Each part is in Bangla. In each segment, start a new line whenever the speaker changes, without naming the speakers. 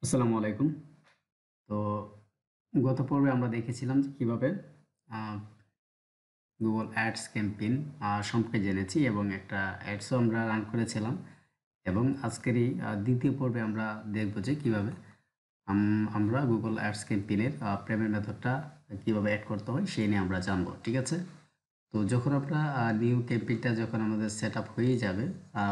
আসসালামু আলাইকুম। তো গত পর্বে আমরা দেখেছিলাম যে কিভাবে গুগল অ্যাডস ক্যাম্পেইন সম্পর্কে জেনেছি এবং একটা অ্যাডসও আমরা রান করেছিলাম। এবং আজকের এই দ্বিতীয় পর্বে আমরা দেখব যে কিভাবে আমরা গুগল অ্যাডস ক্যাম্পেইনের পেমেন্ট মেথডটা কিভাবে অ্যাড করতে হয় সেই নিয়ে আমরা জানবো। ঠিক আছে? তো যখন আমরা নিউ ক্যাম্পেইনটা যখন আমাদের সেট আপ হয়ে যাবে,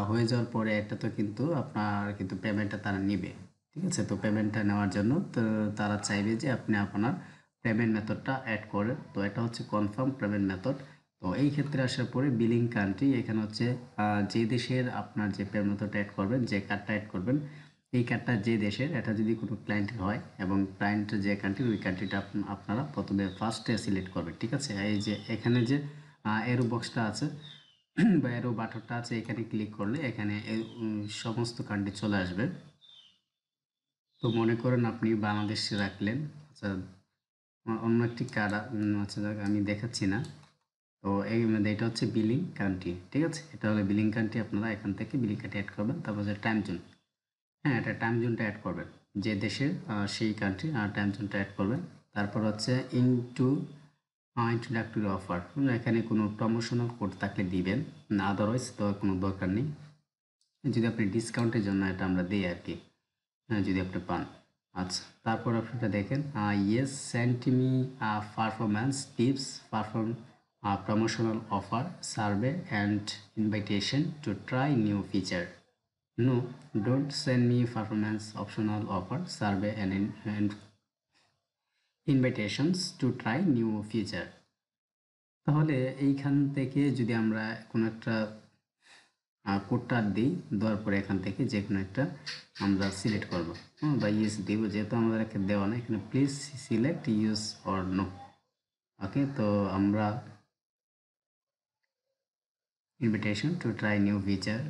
হয়ে যাওয়ার পরে এটা তো কিন্তু আপনার কিন্তু পেমেন্টটা তারা নেবে। ঠিক আছে? তো পেমেন্টটা নেওয়ার জন্য তো তারা চাইবে যে আপনি আপনার পেমেন্ট মেথডটা অ্যাড করেন। তো এটা হচ্ছে কনফার্ম পেমেন্ট মেথড। তো এই ক্ষেত্রে আসার পরে বিলিং কান্ট্রি এখানে হচ্ছে যে দেশের আপনার যে পেমেন্ট মেথডটা অ্যাড করবেন, যে কার্ডটা অ্যাড করবেন, এই কার্ডটা যে দেশের, এটা যদি কোনো ক্লায়েন্টের হয় এবং ক্লায়েন্টের যে কান্ট্রি, ওই কান্ট্রিটা আপনারা প্রথমে ফার্স্টে সিলেক্ট করবেন। ঠিক আছে? এই যে এখানে যে এরো বক্সটা আছে বা এরো বাটনটা আছে, এখানে ক্লিক করলে এখানে সমস্ত কান্ট্রি চলে আসবে। তো মনে করেন আপনি বাংলাদেশে রাখলেন। আচ্ছা, অন্য একটি কার্ড আচ্ছা যাক, আমি দেখাচ্ছি না। তো এই এটা হচ্ছে বিলিং কান্ট্রি। ঠিক আছে? এটা হলো বিলিং কান্ট্রি। আপনারা এখান থেকে বিলিং কান্ট্রি অ্যাড করবেন। তারপর হচ্ছে টাইম জোন। হ্যাঁ, এটা টাইম জোনটা অ্যাড করবেন, যে দেশের সেই কান্ট্রি আর টাইম জোনটা অ্যাড করবেন। তারপর হচ্ছে ইনটু ইন্ট্রোডাক্টরি অফার, এখানে কোনো প্রমোশনাল কোড থাকলে দিবেন, না আদারওয়াইজ দেওয়ার কোনো দরকার নেই। যদি আপনি ডিসকাউন্টের জন্য এটা আমরা দিই আর কি, যদি আপনি পান। আচ্ছা, তারপর আপনারা দেখেন yes send me performance tips, perform promotional offer, survey and invitation to try new feature. No, don't send me performance optional offer, survey and invitations to try new feature. তাহলে এইখান থেকে যদি আমরা কোনো একটা কোডটা দিই, দেওয়ার পরে এখান থেকে যে কোনো একটা আমরা সিলেক্ট করবো, বা ইউএস দিব, যেহেতু আমাদের এখানে দেওয়া না, এখানে please select yes or no. Okay, তো আমরা invitation to try new feature,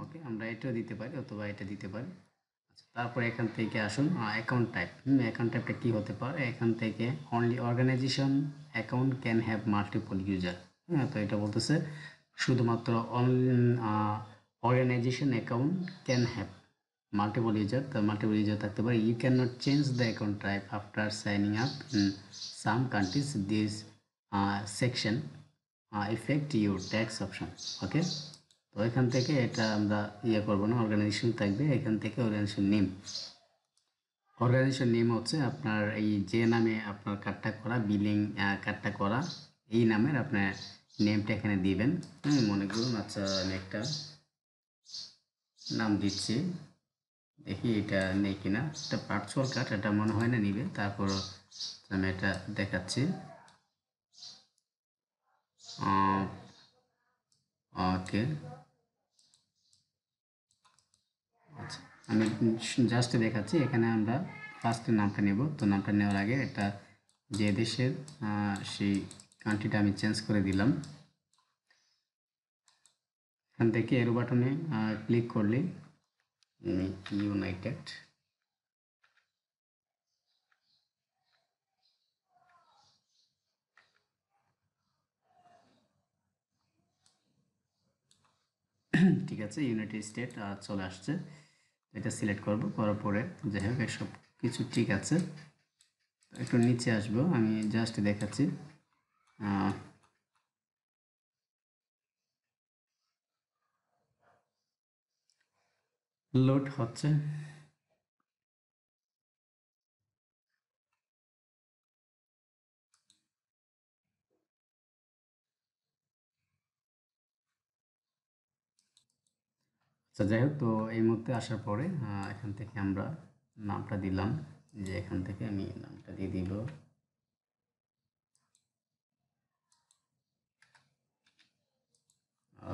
okay, আমরা এটাও দিতে পারি অথবা এটা দিতে পারি। আচ্ছা, তারপরে এখান থেকে আসুন অ্যাকাউন্ট টাইপ। অ্যাকাউন্ট টাইপটা কী হতে পারে? এখান থেকে only organization account can have multiple user. হ্যাঁ, তো এটা বলতেছে শুধুমাত্র organization account can have multiple user. তো মাল্টিপল ইউজার থাকতে পারে। You can not change the account type after signing up in some countries, this section effect your tax option. Okay, তো এখান থেকে এটা আমরা করবো না, অর্গানাইজেশন থাকবে। এখান থেকে অর্গানাইজেশন নেম হচ্ছে আপনার এই যে নামে আপনার কার্ডটা করা, বিলিং কার্ডটা করা, এই নামের আপনার নেমটা এখানে দিবেন। মনে করুন, আচ্ছা আমি একটা নাম দিচ্ছি, দেখি এটা নেই কিনা। এটা ভার্চুয়াল কার্ড, এটা মনে হয় না নিবে। তারপর আমি এটা দেখাচ্ছি। ওকে, আচ্ছা, আমি জাস্ট দেখাচ্ছি। এখানে আমরা ফার্স্টে নামটা নেব। তো নামটা নেওয়ার আগে এটা যে দেশের সেই কান্ট্রিটা আমি চেঞ্জ করে দিলাম। এখান থেকে এরো বাটনে ক্লিক করলে ইউনাইটেড, ঠিক আছে, ইউনাইটেড স্টেট চলে আসছে। এটা সিলেক্ট করব, করার পরে যাই হোক সব কিছু ঠিক আছে। একটু নিচে আসবো, আমি জাস্ট দেখাচ্ছি। লোড হচ্ছে। আচ্ছা, যাই হোক, তো এই মুহূর্তে আসার পরে এখান থেকে আমরা নামটা দিলাম, যে এখান থেকে আমি নামটা দিয়ে দিব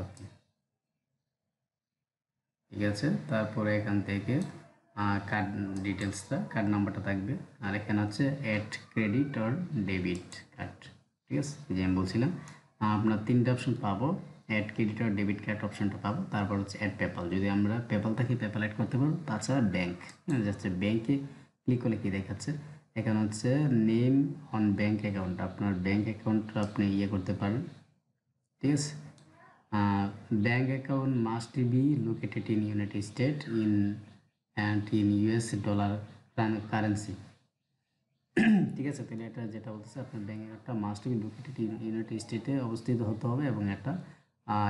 ওকে, ঠিক আছে। তারপরে এখান থেকে কার্ড ডিটেলসটা, কার্ড নাম্বারটা থাকবে। আর এখানে হচ্ছে add credit or debit card. ঠিক আছে, যে আমি বলছিলাম আপনার তিনটে অপশন পাবো। Add credit or debit card অপশনটা পাবো। তারপর হচ্ছে অ্যাড পেপাল, যদি আমরা পেপাল থাকি পেপাল অ্যাড করতে পারবো। তাছাড়া ব্যাঙ্ক, যাচ্ছে ব্যাঙ্কে ক্লিক করলে কি দেখাচ্ছে, এখানে হচ্ছে নেম অন ব্যাঙ্ক অ্যাকাউন্ট, আপনার ব্যাঙ্ক অ্যাকাউন্ট আপনি করতে পারেন। ঠিক আছে, bank account must be located in United state in and in US dollar currency. ঠিক আছে, তাহলে এটা যেটা বলতেছে আপনার ব্যাঙ্ক অ্যাকাউন্টটা must be located in United স্টেটে অবস্থিত হতে হবে এবং একটা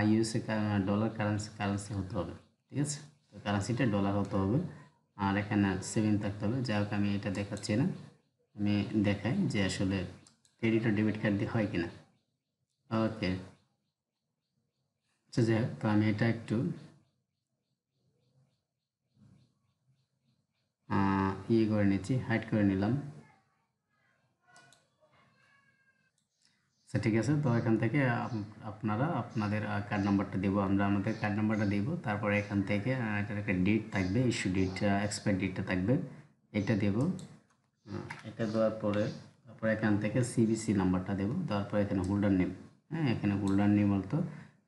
ইউএসএ ডলার কারেন্সি হতে হবে। ঠিক আছে, তো কারেন্সিটা ডলার হতে হবে আর এখানে সেভিং থাকতে হবে। যাই হোক আমি এটা দেখাচ্ছি না, আমি দেখাই যে আসলে ক্রেডিট ও ডেবিট কার্ড দিয়ে হয় কিনা। ওকে, আচ্ছা যাই হোক, তো আমি এটা একটু ইয়ে করে নিচ্ছি, হাইড করে নিলাম। আচ্ছা ঠিক আছে, তো এখান থেকে আপনারা আপনাদের কার্ড নাম্বারটা দেবো, আমরা আমাদের কার্ড নাম্বারটা দেবো। তারপরে এখান থেকে এটার একটা ডেট থাকবে, ইস্যু ডেট, এক্সপায়ার ডেটটা থাকবে, এটা দেবো। এটা দেওয়ার পরে তারপরে এখান থেকে সিবিসি নাম্বারটা দেবো। তারপরে এখানে হোল্ডার নেম, হ্যাঁ এখানে হোল্ডার নেম বলতো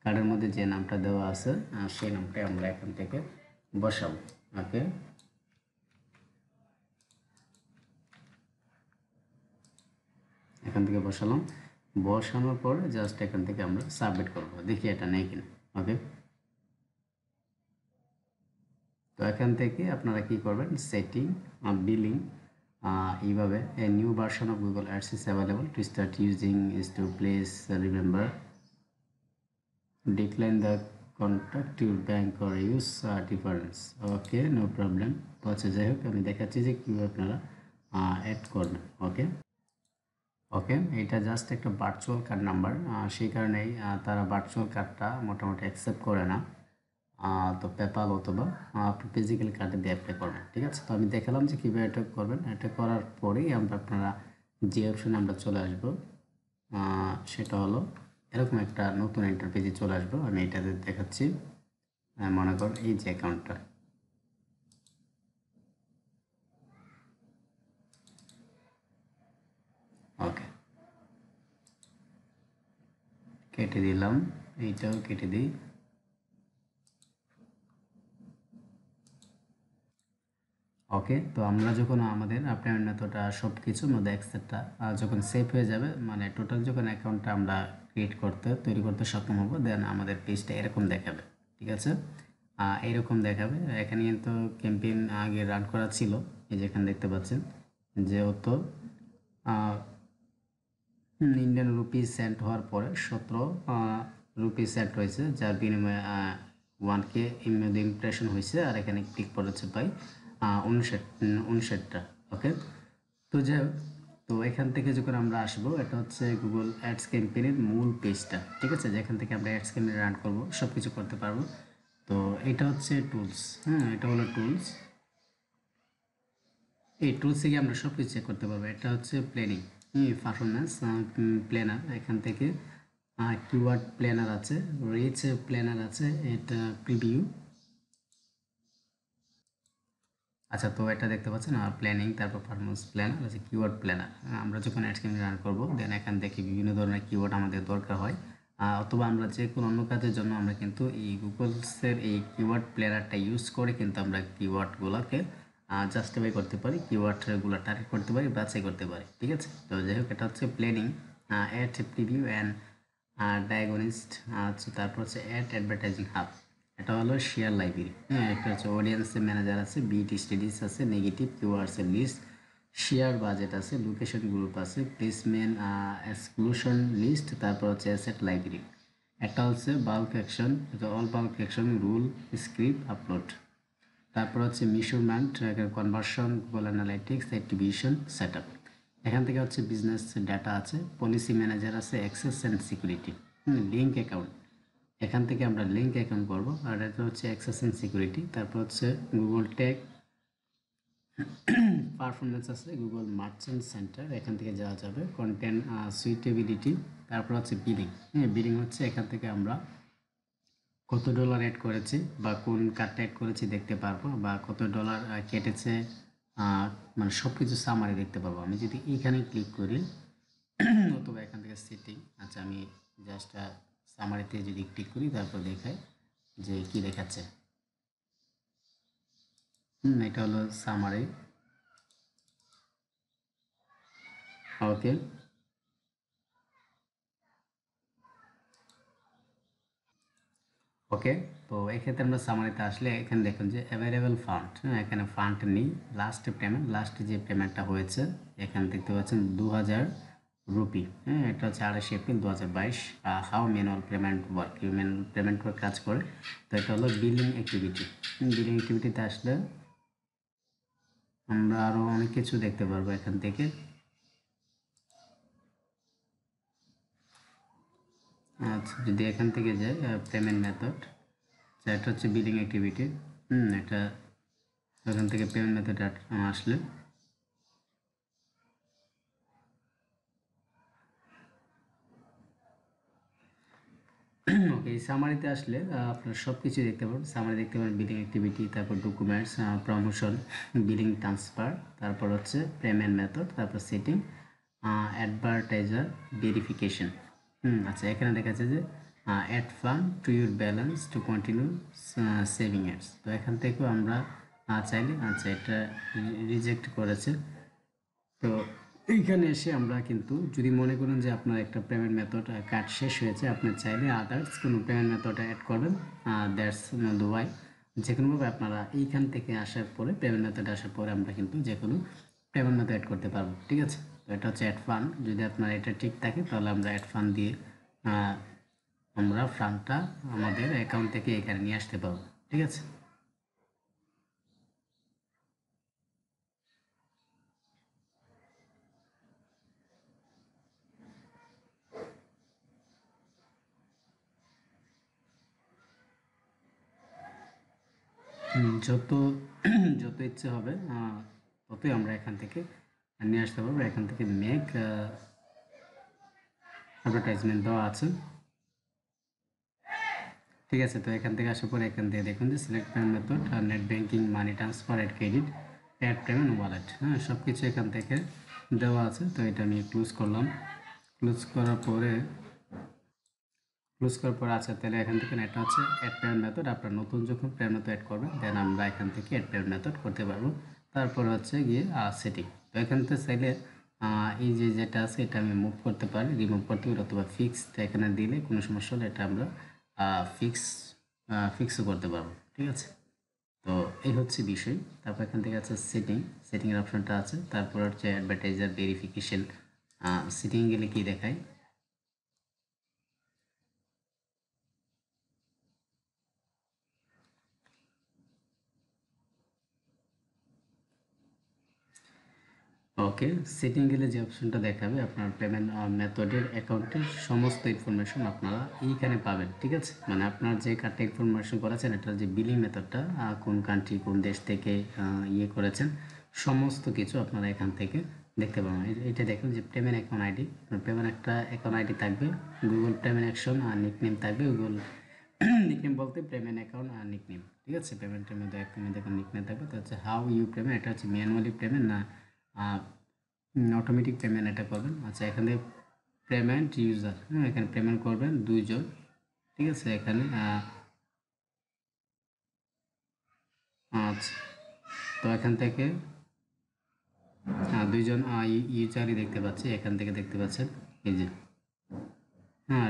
কার্ডের মধ্যে যে নামটা দেওয়া আছে সেই নামটাই আমরা এখান থেকে বসাবো। ওকে, এখান থেকে বসালাম, বসানোর পরে জাস্ট এখান থেকে আমরা সাবমিট করবো, দেখি এটা নেই কিনা। ওকে, তো এখান থেকে আপনারা কি করবেন, সেটিং, বিলিং, এইভাবে a new version of Google ads is available to start using is to place remember decline the contact your bank or use difference. Okay, no problem. তো আচ্ছা যাই হোক, আমি দেখাচ্ছি যে কীভাবে আপনারা অ্যাড করবেন। ওকে ওকে, এটা জাস্ট একটা ভার্চুয়াল কার্ড নাম্বার, সেই কারণেই তারা ভার্চুয়াল কার্ডটা মোটামুটি অ্যাকসেপ্ট করে না। তো পেপাল অথবা আপনি ফিজিক্যাল কার্ডে দিয়ে অ্যাপ্লাই করবেন। ঠিক আছে, তো আমি দেখালাম যে কীভাবে এটা করবেন। এটা করার পরেই আপনারা যে অপশানে আমরা চলে আসব সেটা হলো এরকম একটা নতুন ইন্টারফেসে চলে আসবো। আমি এটাতে দেখাচ্ছি, মনে কর এই যে অ্যাকাউন্টটা। ওকে, কেটে দিলাম, এইটাও কেটে দিই। ওকে, তো আমরা যখন আমাদের পেমেন্ট মেথডটা সব কিছুর মধ্যে অ্যাক্সেপ্টটা যখন সেভ হয়ে যাবে, মানে টোটাল যখন অ্যাকাউন্টটা আমরা তৈরি করতে সক্ষম হবো, দেন আমাদের পেজটা এরকম দেখাবে। ঠিক আছে, এইরকম দেখাবে। এখানে কিন্তু ক্যাম্পেইন আগে রান করা ছিল, এই যেখানে দেখতে পাচ্ছেন যেহেতু ইন্ডিয়ান রুপি সেন্ট হওয়ার পরে 17 রুপি সেন্ট হয়েছে, যার বিনিময়ে 1K ইমপ্রেশন হয়েছে। আর এখানে ক্লিক করেছে ভাই 59টা। ওকে, তো যাই হোক, তো এখান থেকে যখন আমরা আসবো, এটা হচ্ছে গুগল অ্যাডস ক্যাম্পেইনের মূল পেজটা। ঠিক আছে, যেখান থেকে আমরা অ্যাডস ক্যাম্পেইন রান করবো, সব কিছু করতে পারবো। তো এটা হচ্ছে টুলস, হ্যাঁ এটা হলো টুলস। এই টুলস থেকে আমরা সব কিছু চেক করতে পারবো। এটা হচ্ছে প্ল্যানিং, পারফরমেন্স প্ল্যানার। এখান থেকে কিওয়ার্ড প্ল্যানার আছে, রিচ প্ল্যানার আছে, এটা প্রিভিউ। আচ্ছা, তো এটা দেখতে পাচ্ছেন প্ল্যানিং, তারপর পারফরমেন্স প্ল্যানার আছে, কিওয়ার্ড প্ল্যানার। আমরা যখন অ্যাডস ক্যাম্পেইন রান করবো, দেন এখান থেকে বিভিন্ন ধরনের কিওয়ার্ড আমাদের দরকার হয়, অথবা আমরা যে কোনো অন্য কাজের জন্য আমরা কিন্তু এই গুগলসের এই কিওয়ার্ড প্ল্যানারটা ইউজ করে কিন্তু আমরা কিওয়ার্ডগুলোকে জাস্টিফাই করতে পারি, কিওয়ার্ডগুলো টার্গেট করতে পারি, বাছাই করতে পারি। ঠিক আছে, তো যাই হোক, এটা হচ্ছে প্ল্যানিং, অ্যাড প্রিভিউ অ্যান্ড ডায়াগনিস্ট। আচ্ছা, তারপর হচ্ছে অ্যাডভার্টাইজিং হাব, এটা হলো শেয়ার লাইব্রেরি। হ্যাঁ, একটা হচ্ছে অডিয়েন্সের ম্যানেজার আছে, বিট স্টাডিজ আছে, নেগেটিভ কিওয়ার্ডসের লিস্ট, শেয়ার বাজেট আছে, লোকেশন গ্রুপ আছে, প্লেসমেন্ট এক্সক্লুশন লিস্ট, তারপর হচ্ছে অ্যাসেট লাইব্রেরি। একটা হচ্ছে বাল্ক অ্যাকশন, এটা all bulk action rule script upload. তারপর হচ্ছে measurement, conversion, Google analytics, activation, set up. এখান থেকে হচ্ছে বিজনেস ডেটা আছে, পলিসি ম্যানেজার আছে, access and security, link account. এখান থেকে আমরা লিঙ্ক অ্যাকাউন্ট করবো, আর এটা হচ্ছে অ্যাক্সেস অ্যান্ড সিকিউরিটি। তারপর হচ্ছে গুগল টেক পারফরমেন্স আছে, গুগল মার্চেন্ট সেন্টার, এখান থেকে যাওয়া যাবে, কন্টেন্ট সুইটেবিলিটি। তারপর হচ্ছে বিলিং, হ্যাঁ বিলিং হচ্ছে এখান থেকে আমরা কত ডলার অ্যাড করেছি বা কোন কার্ডটা অ্যাড করেছি দেখতে পারবো, বা কত ডলার কেটেছে, মানে সব কিছু সামারি দেখতে পারবো। আমি যদি এখানে ক্লিক করি অথবা এখান থেকে সেটিং, আচ্ছা আমি জাস্ট সামারিতে যদি ক্লিক করি, তারপর দেখায় যে কি দেখাচ্ছে। এটা হলো সামারি। ওকে, ওকে, তো এক্ষেত্রে আমরা সামারিতে আসলে এখানে দেখুন যে অ্যাভেলেবেল ফান্ড, হ্যাঁ এখানে ফান্ড নেই। লাস্টে যে পেমেন্টটা হয়েছে এখানে দেখতে পাচ্ছেন 2000 রুপি, হ্যাঁ এটা হচ্ছে 28 April 2022। How manual payment work, manual payment work কাজ করে। তো এটা হলো বিলিং অ্যাক্টিভিটি। বিলিং অ্যাক্টিভিটিতে আসলে আমরা আরও অনেক কিছু দেখতে পারবো এখান থেকে। আচ্ছা, যদি এখান থেকে যাই পেমেন্ট মেথড, এটা হচ্ছে বিলিং অ্যাক্টিভিটি। এটা এখান থেকে পেমেন্ট মেথড আসলে ওকে, এই সামারিতে আসলে আপনার সব কিছু দেখতে পাবেন। সামারি দেখতে পাবেন বিলিং অ্যাক্টিভিটি, তারপর ডকুমেন্টস, প্রমোশন, বিলিং ট্রান্সফার, তারপর হচ্ছে পেমেন্ট মেথড, তারপর সেটিং, অ্যাডভার্টাইজার, ভেরিফিকেশন। আচ্ছা, এখানে দেখা যাচ্ছে যে add fund to your balance to continue saving ads. তো এখান থেকেও আমরা চাইলে, আচ্ছা এটা রিজেক্ট করেছে। তো এইখানে এসে আমরা কিন্তু যদি মনে করেন যে আপনার একটা পেমেন্ট মেথড কাজ শেষ হয়েছে, আপনি চাইলে আদার্স কোনো পেমেন্ট মেথড অ্যাড করবেন। That's the why. যে কোনোভাবে আপনারা এইখান থেকে আসার পরে, পেমেন্ট মেথড আসার পরে আমরা কিন্তু যে কোনো পেমেন্ট মেথড অ্যাড করতে পারবো, ঠিক আছে। তো এটা হচ্ছে অ্যাড ফান্ড। যদি আপনার এটা ঠিক থাকে তাহলে আমরা অ্যাড ফান্ড দিয়ে আমরা ফান্ডটা আমাদের অ্যাকাউন্ট থেকে এখানে নিয়ে আসতে পারবো, ঠিক আছে। যত যত ইচ্ছে হবে ততই আমরা এখান থেকে নিয়ে আসতে পারবো। এখান থেকে মেক অ্যাডভার্টাইজমেন্ট দেওয়া আছে, ঠিক আছে। তো এখান থেকে আসার পরে এখান থেকে দেখুন যে select payment method, net banking, money transfer, add credit, add payment wallet, হ্যাঁ সব কিছু এখান থেকে দেওয়া আছে। তো এটা আমি ক্লোজ করলাম। ক্লোজ করার পরে আচ্ছা, তাহলে এখান থেকে এটা হচ্ছে অ্যাড পেমেন্ট মেথড। আপনার নতুন যখন পেমেন্ট মেথড অ্যাড করবেন দেন আমরা এখান থেকে অ্যাড পেমেন্ট মেথড করতে পারবো। তারপর হচ্ছে গিয়ে সেটিং। তো এখান থেকে চাইলে এই যে যেটা আছে এটা আমি মুভ করতে পারি, রিমুভ করতে পারি, অথবা ফিক্স। তো এখানে দিলে কোনো সমস্যা হলে এটা আমরা ফিক্স ফিক্সও করতে পারবো, ঠিক আছে। তো এই হচ্ছে বিষয়। তারপর এখান থেকে আছে সেটিং, সেটিংয়ের অপশানটা আছে। তারপর হচ্ছে অ্যাডভার্টাইজার ভেরিফিকেশন। সেটিং গেলে কি দেখায়, ওকে, সেটিং গেলে যে অপশনটা দেখাবে আপনার পেমেন্ট মেথডের অ্যাকাউন্টের সমস্ত ইনফরমেশন আপনারা এইখানে পাবেন, ঠিক আছে। মানে আপনার যে কার্ডটা ইনফরমেশন করেছেন, এটার যে বিলিং মেথডটা, কোন কান্ট্রি, কোন দেশ থেকে ইয়ে করেছেন, সমস্ত কিছু আপনারা এখান থেকে দেখতে পাবেন। এটা দেখুন যে পেমেন্ট অ্যাকাউন্ট আইডি, পেমেন্ট একটা অ্যাকাউন্ট আইডি থাকবে, গুগল পেমেন্ট অ্যাকশন আর নিকনেম থাকবে। গুগল নিকনেম বলতে পেমেন্ট অ্যাকাউন্ট আর নিকনেম, ঠিক আছে। পেমেন্টের মধ্যে দেখুন নিকনেম থাকবে। তো হচ্ছে হাউ ইউ পেমেন্ট, এটা হচ্ছে ম্যানুয়ালি পেমেন্ট না অটোমেটিক পেমেন্ট এটা করবেন। আচ্ছা, এখানে পেমেন্ট ইউজার, এখানে পেমেন্ট করবেন দুইজন, ঠিক আছে। এখানে আচ্ছা, তো এখান থেকে দুইজন ইউজারই দেখতে পাচ্ছি। এখান থেকে দেখতে পাচ্ছেন এই যে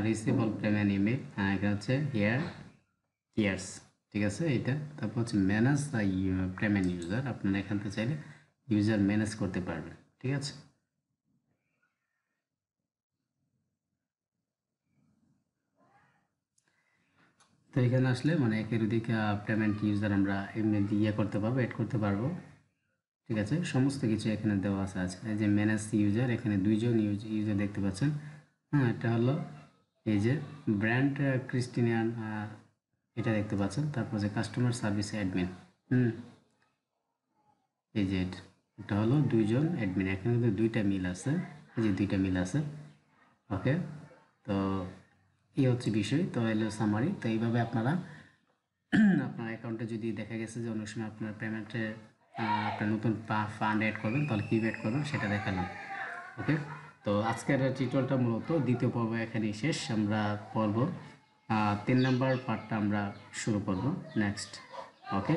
রিসিভ অল পেমেন্ট ইমেল, এখানে হচ্ছে হিয়ার ইয়ার্স, ঠিক আছে এটা। তারপর হচ্ছে ম্যানেজ পেমেন্ট ইউজার, আপনারা এখান থেকে চাইলে ইউজার ম্যানেজ করতে পারবেন, ঠিক আছে। তো এখানে আসলে মানে একের দিকে পেমেন্ট ইউজার আমরা এমনি ইয়ে করতে পারবো, এড করতে পারবো, ঠিক আছে। সমস্ত কিছু এখানে দেওয়া আছে। এই যে ম্যানেজ ইউজার, এখানে দুইজন ইউজার দেখতে পাচ্ছেন। এটা হলো এই যে ব্র্যান্ড ক্রিস্টিনিয়ান, এটা দেখতে পাচ্ছেন। তারপর যে কাস্টমার সার্ভিস অ্যাডমিন, এই যে এটা হলো দুইজন অ্যাডমিন। এখানে কিন্তু দুইটা মিল আছে, এই যে দুইটা মিল আছে, ওকে। তো এই হচ্ছে বিষয়। তো এলো সামারি। তো এইভাবে আপনারা আপনার অ্যাকাউন্টে যদি দেখা গেছে যে অনেক সময় আপনার পেমেন্টে আপনার নতুন ফান্ড অ্যাড করবেন, তাহলে কী অ্যাড করবেন সেটা দেখালাম, ওকে। তো আজকের টিউটোরিয়ালটা মূলত দ্বিতীয় পর্ব এখানেই শেষ। আমরা পর্ব 3 নম্বর পার্টটা আমরা শুরু করব নেক্সট, ওকে।